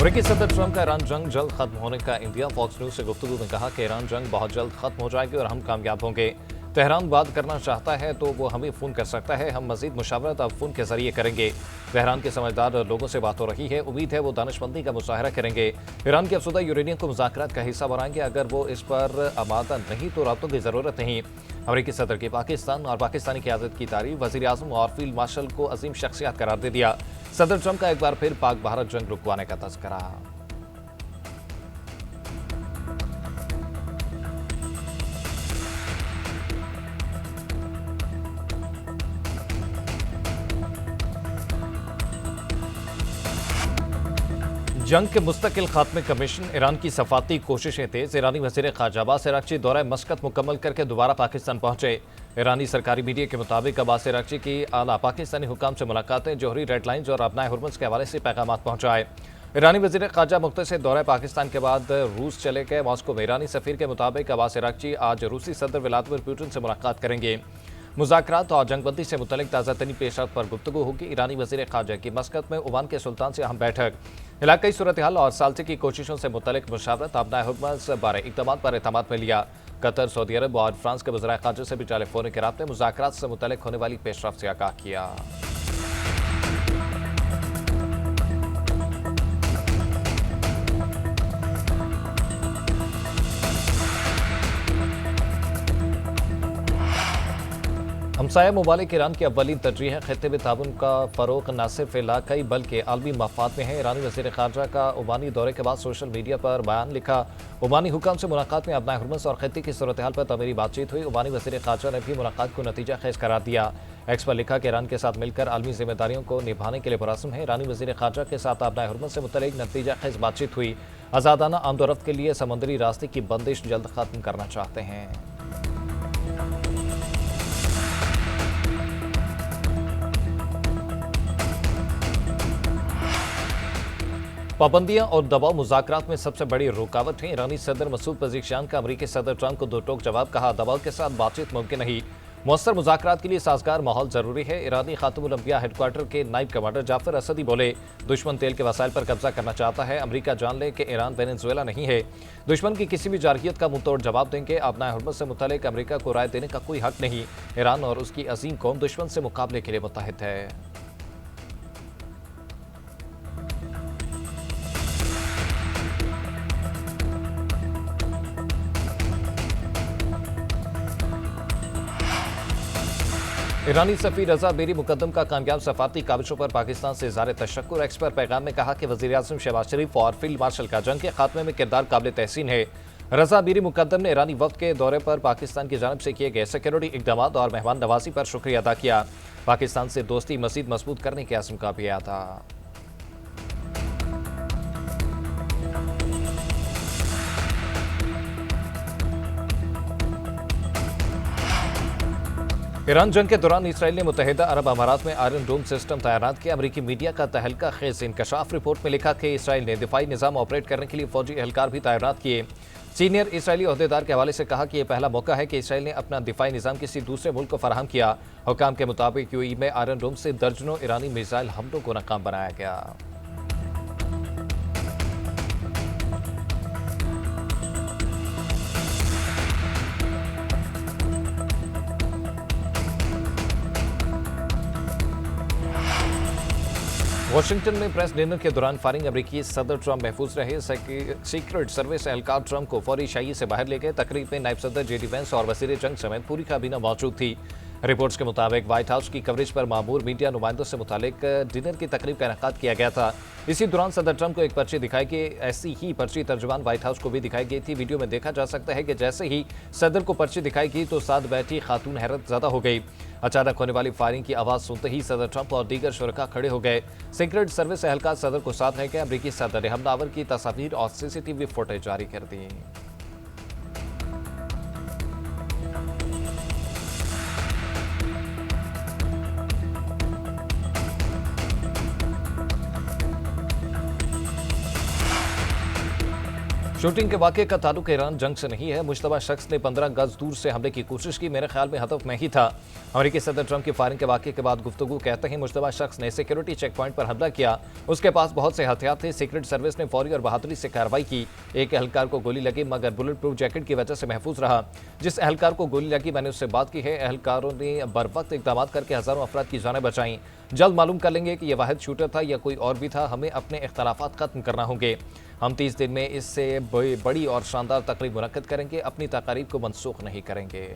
अमेरिकी सदर ट्रंप का ईरान जंग जल्द खत्म होने का इंडिया फॉक्स न्यूज से गुफ्तगू में कहा कि ईरान जंग बहुत जल्द खत्म हो जाएगी और हम कामयाब होंगे। तेहरान बात करना चाहता है तो वो हमें फ़ोन कर सकता है, हम मजीद मुशावरत अब फ़ोन के जरिए करेंगे। तेहरान के समझदार लोगों से बात हो रही है, उम्मीद है वो दानिशमंदी का मुजाहरा करेंगे। ईरान के अफसुदा यूरेनियम को मुज़ाकरात का हिस्सा बनाएंगे, अगर वो इस पर आमादा नहीं तो राब्तों की ज़रूरत नहीं। अमेरिकी सदर की पाकिस्तान और पाकिस्तानी क़यादत की तारीफ, वज़ीर आज़म और फील्ड मार्शल को अजीम शख्सियत करार दे दिया। सदर ट्रंप का एक बार फिर पाक भारत जंग रुकवाने का तज़किरा। जंग के मुस्तकिल खात्मे कमीशन, ईरान की सफाती कोशिशें तेज। ईरानी वज़ीर ख़ारजा अब्बास अराग़ची दौरा मस्कत मुकम्मल करके दोबारा पाकिस्तान पहुंचे। ईरानी सरकारी मीडिया के मुताबिक अब्बास अराग़ची की आला पाकिस्तानी हुकाम से मुलाकातें, जोहरी रेड लाइन्स और अपनाए हुर्मुज़ के हवाले से पैगामात पहुंचाए। ईरानी वज़ीर ख़ारजा मुख्तसर दौरे पाकिस्तान के बाद रूस चले गए। मॉस्को में ईरानी सफ़ीर के मुताबिक अब्बास अराग़ची आज रूसी सदर व्लादिमीर पुतिन से मुलाकात करेंगे। मुज़ाकरात और जंगबंदी से मुतल्लिक़ ताज़ा तरीन पेशरफ्त पर गुफ्तगू होगी। ईरानी वज़ीर ख़ारजा की मस्कत में ओमान के सुल्तान से अहम बैठक, इलाक़ाई सूरत हाल और सालसे की कोशिशों से मुतल्लिक़ मुशावरत, अपनाए हुर्मुज़ बारे इक़दामात पर एतमाद में लिया। कतर, सऊदी अरब और फ्रांस के वज़ीर ख़ारजा से भी टेलीफोन के राब्ते मुज़ाकरात से मुतल्लिक़ होने वाली पेशरफ्त से आगाह किया। हमसाया ममालिक ईरान की अव्वलीन तरजीह है। खित्ते में ताउन का फ़रोग़ न सिर्फ इलाक़ाई बल्कि आलमी मफाद में है। ईरानी वज़ीर ख़ारजा का ओमानी दौरे के बाद सोशल मीडिया पर बयान लिखा। ओमानी हुकाम से मुलाकात में अपनाए हुर्मुज़ और खित्ते की सूरत हाल पर तमीरी बातचीत हुई। ओमानी वज़ीर ख़ारजा ने भी मुलाकात को नतीजा खेज़ करार दिया। एक्स पर लिखा कि ईरान के साथ मिलकर आलमी जिम्मेदारियों को निभाने के लिए पुरज़्म है। ईरानी वज़ीर ख़ारजा के साथ अपनाए हुर्मुज़ से मुतल्लिक़ नतीजा खेज़ बातचीत हुई। आज़ादाना आमदोरफ्त के लिए समुद्री रास्ते की बंदिश जल्द ख़त्म करना चाहते हैं। पाबंदियां और दबाव मुज़ाकरात में सबसे बड़ी रुकावट है। ईरानी सदर मसूद पज़ेश्कियान का अमेरिकी सदर ट्रंप को दो टोक जवाब, कहा दबाव के साथ बातचीत मुमकिन नहीं, मौसर मुज़ाकरात के लिए साजगार माहौल जरूरी है। ईरानी खातमुल अंबिया हेडक्वार्टर के नायब कमांडर जाफर असदी बोले, दुश्मन तेल के वसाइल पर कब्जा करना चाहता है। अमेरिका जान ले कि ईरान वेनेजुएला नहीं है। दुश्मन की किसी भी जारहियत का मुंह तोड़ जवाब देंगे। अपनाए हुर्मुज़ से मुतल्लिक़ अमेरिका को राय देने का कोई हक नहीं। ईरान और उसकी अजीम कौम दुश्मन से मुकाबले के लिए मुत्तहिद है। ईरानी सफ़ीर रज़ा बेरी मुकद्दम का कामयाब सफारती काविशों पर पाकिस्तान से इज़हार तशक्कुर। एक्स पर पैगाम में कहा कि वज़ीर आज़म शहबाज शरीफ और फील्ड मार्शल का जंग के खात्मे में किरदार काबिल तहसीन है। रज़ा बेरी मुकद्दम ने ईरानी वफ़द के दौरे पर पाकिस्तान की जानिब से किए गए सिक्योरिटी इक़दामात और मेहमान नवाजी पर शुक्रिया अदा किया। पाकिस्तान से दोस्ती मज़ीद मजबूत करने के अज़्म का भी था। ईरान जंग के दौरान इसराइल ने मुत्तहिदा अरब अमारात में आयरन डोम सिस्टम तैनात किया। अमेरिकी मीडिया का तहलका खेज इंकशाफ रिपोर्ट में लिखा कि इसराइल ने दिफाई निज़ाम ऑपरेट करने के लिए फौजी एहलकार भी तैनात किए। सीनियर इसराइली अहदेदार के हवाले से कहा कि यह पहला मौका है कि इसराइल ने अपना दिफाई निज़ाम किसी दूसरे मुल्क को फराहम किया। हुकाम के मुताबिक यूएई में आयरन डोम से दर्जनों ईरानी मिसाइल हमलों को नाकाम बनाया गया। वाशिंगटन में प्रेस डिनर के दौरान फायरिंग, अमेरिकी सदर ट्रंप महफूज रहे। सीक्रेट सर्विस एहलकार ट्रंप को फौरी शाही से बाहर ले गए। तकरीब में नायब सदर जेडी वेंस और वज़ीर जंग समेत पूरी काबीना मौजूद थी। रिपोर्ट्स के मुताबिक व्हाइट हाउस की कवरेज पर मामूर मीडिया नुमाइंदों से मुतालिक डिनर की तकरीब का इनेकाद किया गया था। इसी दौरान सदर ट्रंप को एक पर्ची दिखाई गई। ऐसी ही पर्ची तर्जुमान व्हाइट हाउस को भी दिखाई गई थी। वीडियो में देखा जा सकता है कि जैसे ही सदर को पर्ची दिखाई गई तो साथ बैठी खातून हैरत ज़दा हो गई। अचानक होने वाली फायरिंग की आवाज़ सुनते ही सदर ट्रंप और दीगर शुरका खड़े हो गए। सीक्रेट सर्विस एहलकार सदर को साथ लेकर अमेरिकी सदर ने हमलावर की तस्वीर और सीसीटीवी फुटेज जारी कर दी। शूटिंग के वाकये का ताल्लुक ईरान जंग से नहीं है। मुश्तबा शख्स ने 15 गज दूर से हमले की कोशिश की। मेरे ख्याल में हदफ में ही था। अमेरिकी सदर ट्रंप की फायरिंग के वाकये के बाद गुफ्तगू कहते हैं मुश्तबा शख्स ने सिक्योरिटी चेक पॉइंट पर हमला किया। उसके पास बहुत से हथियार थे। सीक्रेट सर्विस ने फौरी और बहादुरी से कार्रवाई की। एक एहलकार को गोली लगी मगर बुलेट प्रूफ जैकेट की वजह से महफूज रहा। जिस एहलकार को गोली लगी मैंने उससे बात की है। एहलकारों ने बरवक्त इकदाम करके हजारों अफराद की जानें बचाई। जल्द मालूम कर लेंगे कि यह वाहिद शूटर था या कोई और भी था। हमें अपने इख्तलाफात खत्म करना होंगे। हम 30 दिन में इससे बड़ी और शानदार तकरीब मुनक्किद करेंगे। अपनी तकारीब को मनसूख नहीं करेंगे।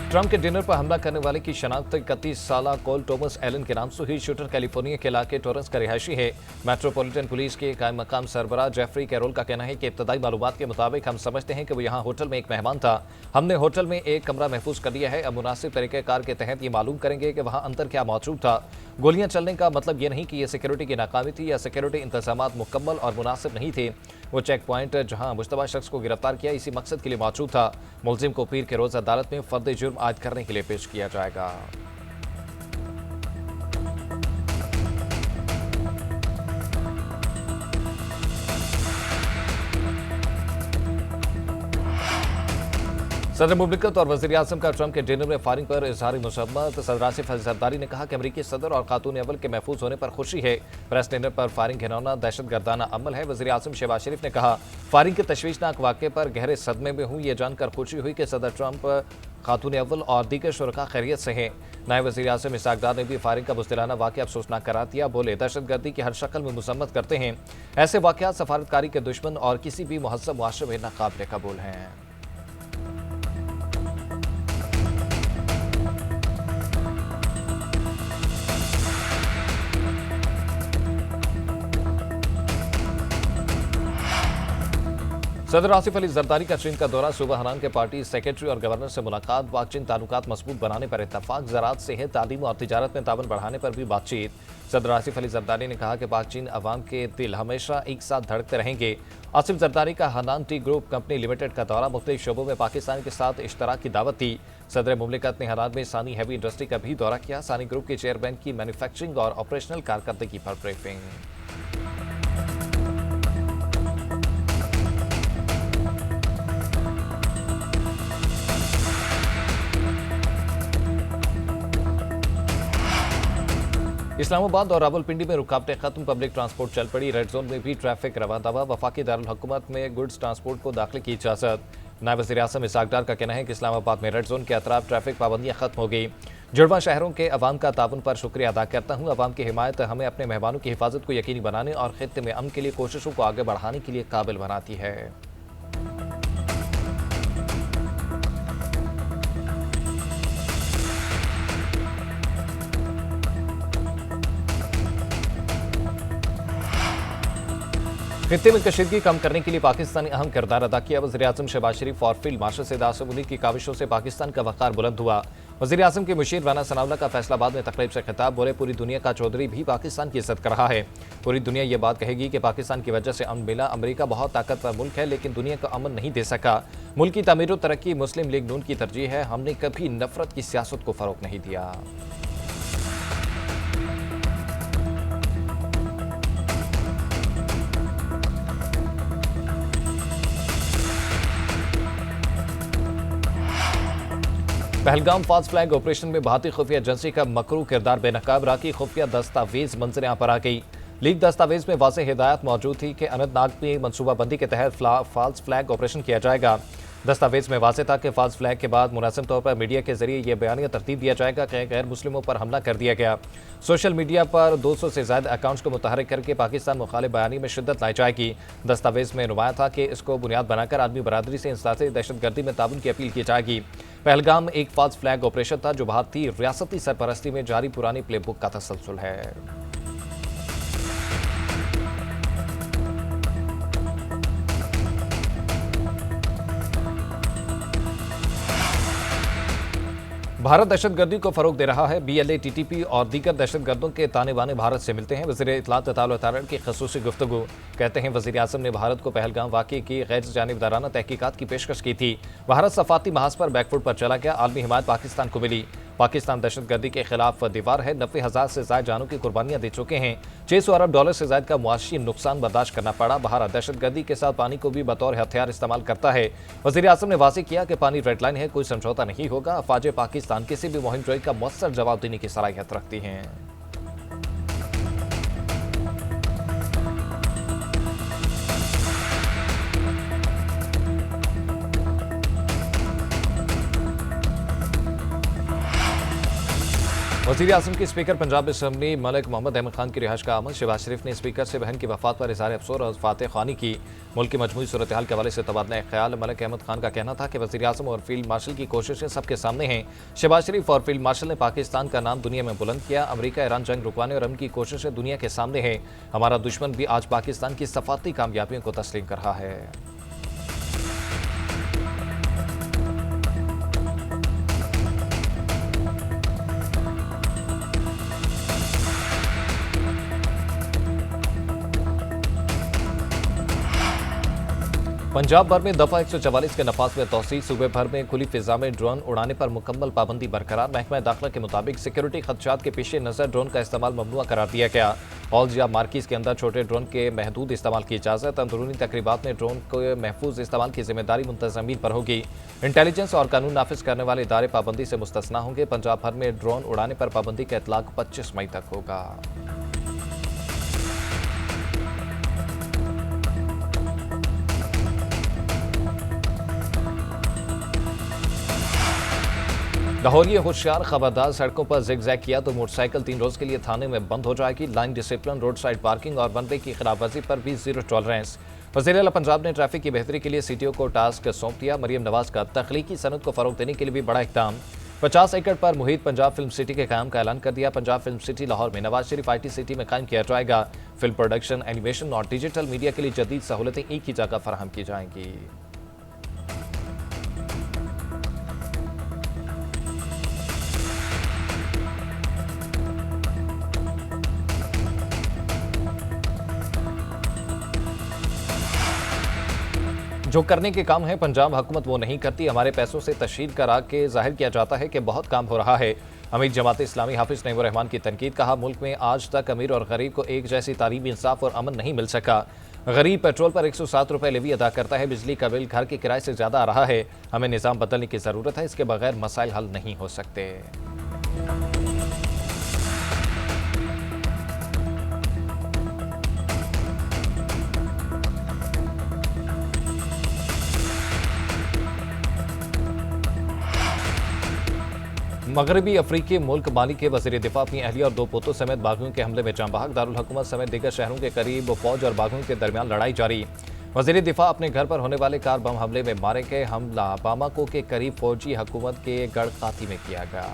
ट्रंप के डिनर पर हमला करने वाले की शनाख्त 31 साल कोल टॉमस एलन के नाम से हुई। शूटर कैलिफोर्निया के इलाके टोरंस का रिहायशी है। मेट्रोपॉलिटन पुलिस के कायम मकाम सरबराह जेफरी कैरोल का कहना है कि इब्तदाई मालूमात के मुताबिक हम समझते हैं कि वो यहाँ होटल में एक मेहमान था। हमने होटल में एक कमरा महफूज कर लिया है। अब मुनासिब तरीक़ेकार के तहत ये मालूम करेंगे कि वहाँ अंदर क्या मौजूद था। गोलियां चलने का मतलब ये नहीं कि यह सिक्योरिटी की नाकामी थी या सिक्योरिटी इंतजामात मुकम्मल और मुनासिब नहीं थे। वो चेक पॉइंट जहां मुश्तबा शख्स को गिरफ्तार किया इसी मकसद के लिए मौजूद था। मुलजिम को पीर के रोज अदालत में फर्द जुर्म आयद करने के लिए पेश किया जाएगा। सदर मुमलिकत और वज़ीर आज़म का ट्रंप के डिनर में फायरिंग पर इजहारी मुसम्मत। सदर आसिफ अली ज़रदारी ने कहा कि अमरीकी सदर और खातून अव्वल के महफूज होने पर खुशी है। प्रेस डिनर पर फायरिंग घिनौना दहशतगर्दाना अमल है। वज़ीर आज़म शहबाज शरीफ ने कहा फायरिंग के तशवीशनाक वाक़े पर गहरे सदमे में हूँ। ये जानकर खुशी हुई कि सदर ट्रंप खातून अव्वल और दीगर शुरका खैरियत से हैं। नायब वज़ीर आज़म इसहाक डार ने भी फायरिंग का बुज़दिलाना वाक़या अफसोसनाक करार दिया। बोले दहशतगर्दी की हर शक्ल में मुसम्मत करते हैं। ऐसे वाक़यात सफारतकारी के दुश्मन और किसी भी मुहज़्ज़ब मुआशरे में नाकाबिल कबूल हैं। सदर आसिफ अली जरदारी का चीन का दौरा। सूबा हनान के पार्टी सेक्रेटरी और गवर्नर से मुलाकात। पाक चीन ताल्लुकात मजबूत बनाने पर इत्तफाक। ज़राअत सेहत तालीम और तिजारत में ताबन बढ़ाने पर भी बातचीत। सदर आसिफ अली जरदारी ने कहा कि पाक चीन अवाम के दिल हमेशा एक साथ धड़कते रहेंगे। आसिफ जरदारी का Hanan T group company limited का दौरा। मुख्तलिफ शोबों में पाकिस्तान के साथ इश्तराक की दावत दी। सदर मुमलिकत ने हनान में सानी हैवी इंडस्ट्री का भी दौरा किया। सानी ग्रुप के चेयरमैन की मैन्युफैक्चरिंग और ऑपरेशनल कारकर्दगी पर ब्रीफिंग। इस्लामाबाद और रावलपिंडी में रुकावटें खत्म। पब्लिक ट्रांसपोर्ट चल पड़ी। रेड जोन में भी ट्रैफिक रवा दवा। वफाकी दारुल हुकूमत में गुड्स ट्रांसपोर्ट को दाखिले की इजाजत। नायब वज़ीर आज़म इसहाक डार का कहना है कि इस्लामाबाद में रेड जोन के अतराफ ट्रैफिक पाबंदियां खत्म हो गई। जुड़वा शहरों के अवाम का ताउन पर शुक्रिया अदा करता हूँ। अवाम की हिमायत हमें अपने मेहमानों की हिफाजत को यकीनी बनाने और खित्ते में अमन के लिए कोशिशों को आगे बढ़ाने के लिए काबिल बनाती है। खित्ते में कशीदगी कम करने के लिए पाकिस्तान ने अहम किरदार अदा किया। वज़ीर आज़म शहबाज शरीफ और फील्ड मार्शल सैयद आसिम मुनीर की काविशों से पाकिस्तान का वक़ार बुलंद हुआ। वज़ीर आज़म के मुशीर राना सनाउल्लाह का फैसलाबाद में तकरीब से खिताब। बोले पूरी दुनिया का चौधरी भी पाकिस्तान की इज्जत कर रहा है। पूरी दुनिया ये बात कहेगी कि पाकिस्तान की वजह से अमन मिला। अमरीका बहुत ताकतवर मुल्क है लेकिन दुनिया को अमन नहीं दे सका। मुल्क की तमीर व तरक्की मुस्लिम लीग नून की तरजीह है। हमने कभी नफरत की सियासत को फ़रोग़ नहीं दिया। पहलगाम फास्ट फ्लैग ऑपरेशन में भारतीय खुफिया एजेंसी का मकरू किरदार बेनकाब। राखी खुफिया दस्तावेज मंजर पर आ गई। लीक दस्तावेज में वाज़ेह हिदायत मौजूद थी कि अनंतनाग में मनसूबाबंदी के तहत फाल्स फ्लैग ऑपरेशन किया जाएगा। दस्तावेज में वाज़ेह था कि फाल्स फ्लैग के बाद मुनासिब तौर पर मीडिया के जरिए यह बयानिया तरतीब दिया जाएगा कि गैर मुस्लिमों पर हमला कर दिया गया। सोशल मीडिया पर 200 से ज़्यादा अकाउंट्स को मुतहरिक करके पाकिस्तान मुखालिफ बयानी में शिद्दत लाई जाएगी। दस्तावेज में नुमाया था कि इसको बुनियाद बनाकर आदमी बरादरी से इंसदाद दहशतगर्दी में ताउन की अपील की जाएगी। पहलगाम एक फाल्स फ्लैग ऑपरेशन था जो भारतीय रियासती सरपरस्ती में जारी पुरानी प्लेबुक का तसलसल है। भारत दहशतगर्दी को फरोग दे रहा है। BLA, TTP और दीगर दहशतगर्दों के ताने बाने भारत से मिलते हैं। वज़ीर इत्तलात तारड़ की ख़ुसूसी गुफ्तगू। कहते हैं वज़ीर आज़म ने भारत को पहलगाम वाक़ये की गैर जानिबदाराना तहकीकात की पेशकश की थी। भारत सफाती महाज पर बैकफुट पर चला गया। आलमी हिमायत पाकिस्तान को मिली। पाकिस्तान दहशतगर्दी के खिलाफ दीवार है। 90,000 से ज़ायद जानों की कुर्बानियां दे चुके हैं। $600 अरब से ज़ायद का मुआशी नुकसान बर्दाश्त करना पड़ा। भारत दहशतगर्दी के साथ पानी को भी बतौर हथियार इस्तेमाल करता है। वज़ीर आज़म ने वाज़ेह किया कि पानी रेड लाइन है, कोई समझौता नहीं होगा। अफवाज पाकिस्तान किसी भी मुहिम जोई का मुअस्सर जवाब देने की सलाहियत रखती हैं। वज़ीर आज़म की स्पीकर पंजाब असम्बली मलिक मोहम्मद अहमद खान की रिहाइश का अमल। शहबाज शरीफ ने स्पीकर से बहन की वफात पर इज़हार अफसोस और फातह ख़्वानी की। मुल्क की मजमूई सूरत हाल के हवाले से तबादला ख्याल। मलिक अहमद खान का कहना था कि वज़ीर आज़म और फील्ड मार्शल की कोशिशें सबके सामने हैं। शहबाज शरीफ और फील्ड मार्शल ने पाकिस्तान का नाम दुनिया में बुलंद किया। अमरीका ईरान जंग रुकवाने और उनकी कोशिशें दुनिया के सामने हैं। हमारा दुश्मन भी आज पाकिस्तान की सफाती कामयाबियों को तस्लीम कर रहा है। पंजाब भर में दफा 144 के नफाज में तोसी। सूबे भर में खुली फिजा में ड्रोन उड़ाने पर मुकम्मल पाबंदी बरकरार। महकमा दाखिला के मुताबिक सिक्योरिटी खदशात के पेश नज़र ड्रोन का इस्तेमाल ममनुआ करार दिया गया। हॉल्स या मार्किस के अंदर छोटे ड्रोन के महदूद इस्तेमाल की इजाज़त। अंदरूनी तकरीबात में ड्रोन के महफूज इस्तेमाल की जिम्मेदारी मुंतज़मीन पर होगी। इंटेलिजेंस और कानून नाफिज करने वाले इदारे पाबंदी से मुस्तस्ना होंगे। पंजाब भर में ड्रोन उड़ाने पर पाबंदी का इतलाक 25 मई तक होगा। लाहौरिये होशियार, खबरदार, सड़कों पर जिगजैग किया तो मोटरसाइकिल 3 रोज के लिए थाने में बंद हो जाएगी। Line discipline, road side parking और वन वे की खिलाफवर्जी पर भी जीरो टॉलरेंस। वज़ीर आला पंजाब ने ट्रैफिक की बेहतरी के लिए CTO को टास्क सौंप दिया। मरियम नवाज का तख्लीकी सनत को फरोग देने के लिए भी बड़ा इक़दाम। 50 एकड़ पर मुहित पंजाब फिल्म सिटी के कायम का ऐलान कर दिया। पंजाब फिल्म सिटी लाहौर में नवाज शरीफ IT सिटी में कायम किया जाएगा। फिल्म प्रोडक्शन, एनिमेशन और डिजिटल मीडिया के लिए जदीद सहूलतें एक ही जगह फराहम की जाएंगी। जो करने के काम है पंजाब हुकूमत वो नहीं करती। हमारे पैसों से तशहीद करा के जाहिर किया जाता है कि बहुत काम हो रहा है। अमीर जमात इस्लामी हाफिज नईमुर रहमान की तनकीद। कहा, मुल्क में आज तक अमीर और गरीब को एक जैसी तालीम, इंसाफ और अमन नहीं मिल सका। गरीब पेट्रोल पर 107 रुपये लेवी अदा करता है। बिजली का बिल घर के किराए से ज़्यादा आ रहा है। हमें निज़ाम बदलने की ज़रूरत है। इसके बगैर मसाइल हल नहीं हो सकते। मगरबी अफ्रीकी मुल्क माली के वज़ीर दिफा अपनी अहलिया और 2 पोतों समेत बागियों के हमले में जाँ बहक। दारुल हुकूमत समेत दीगर शहरों के करीब फौज और बागियों के दरमियान लड़ाई जारी। वज़ीर दिफा अपने घर पर होने वाले कार बम हमले में मारे गए। हमला बामाको के करीब फौजी हुकूमत के गढ़ काती में किया गया।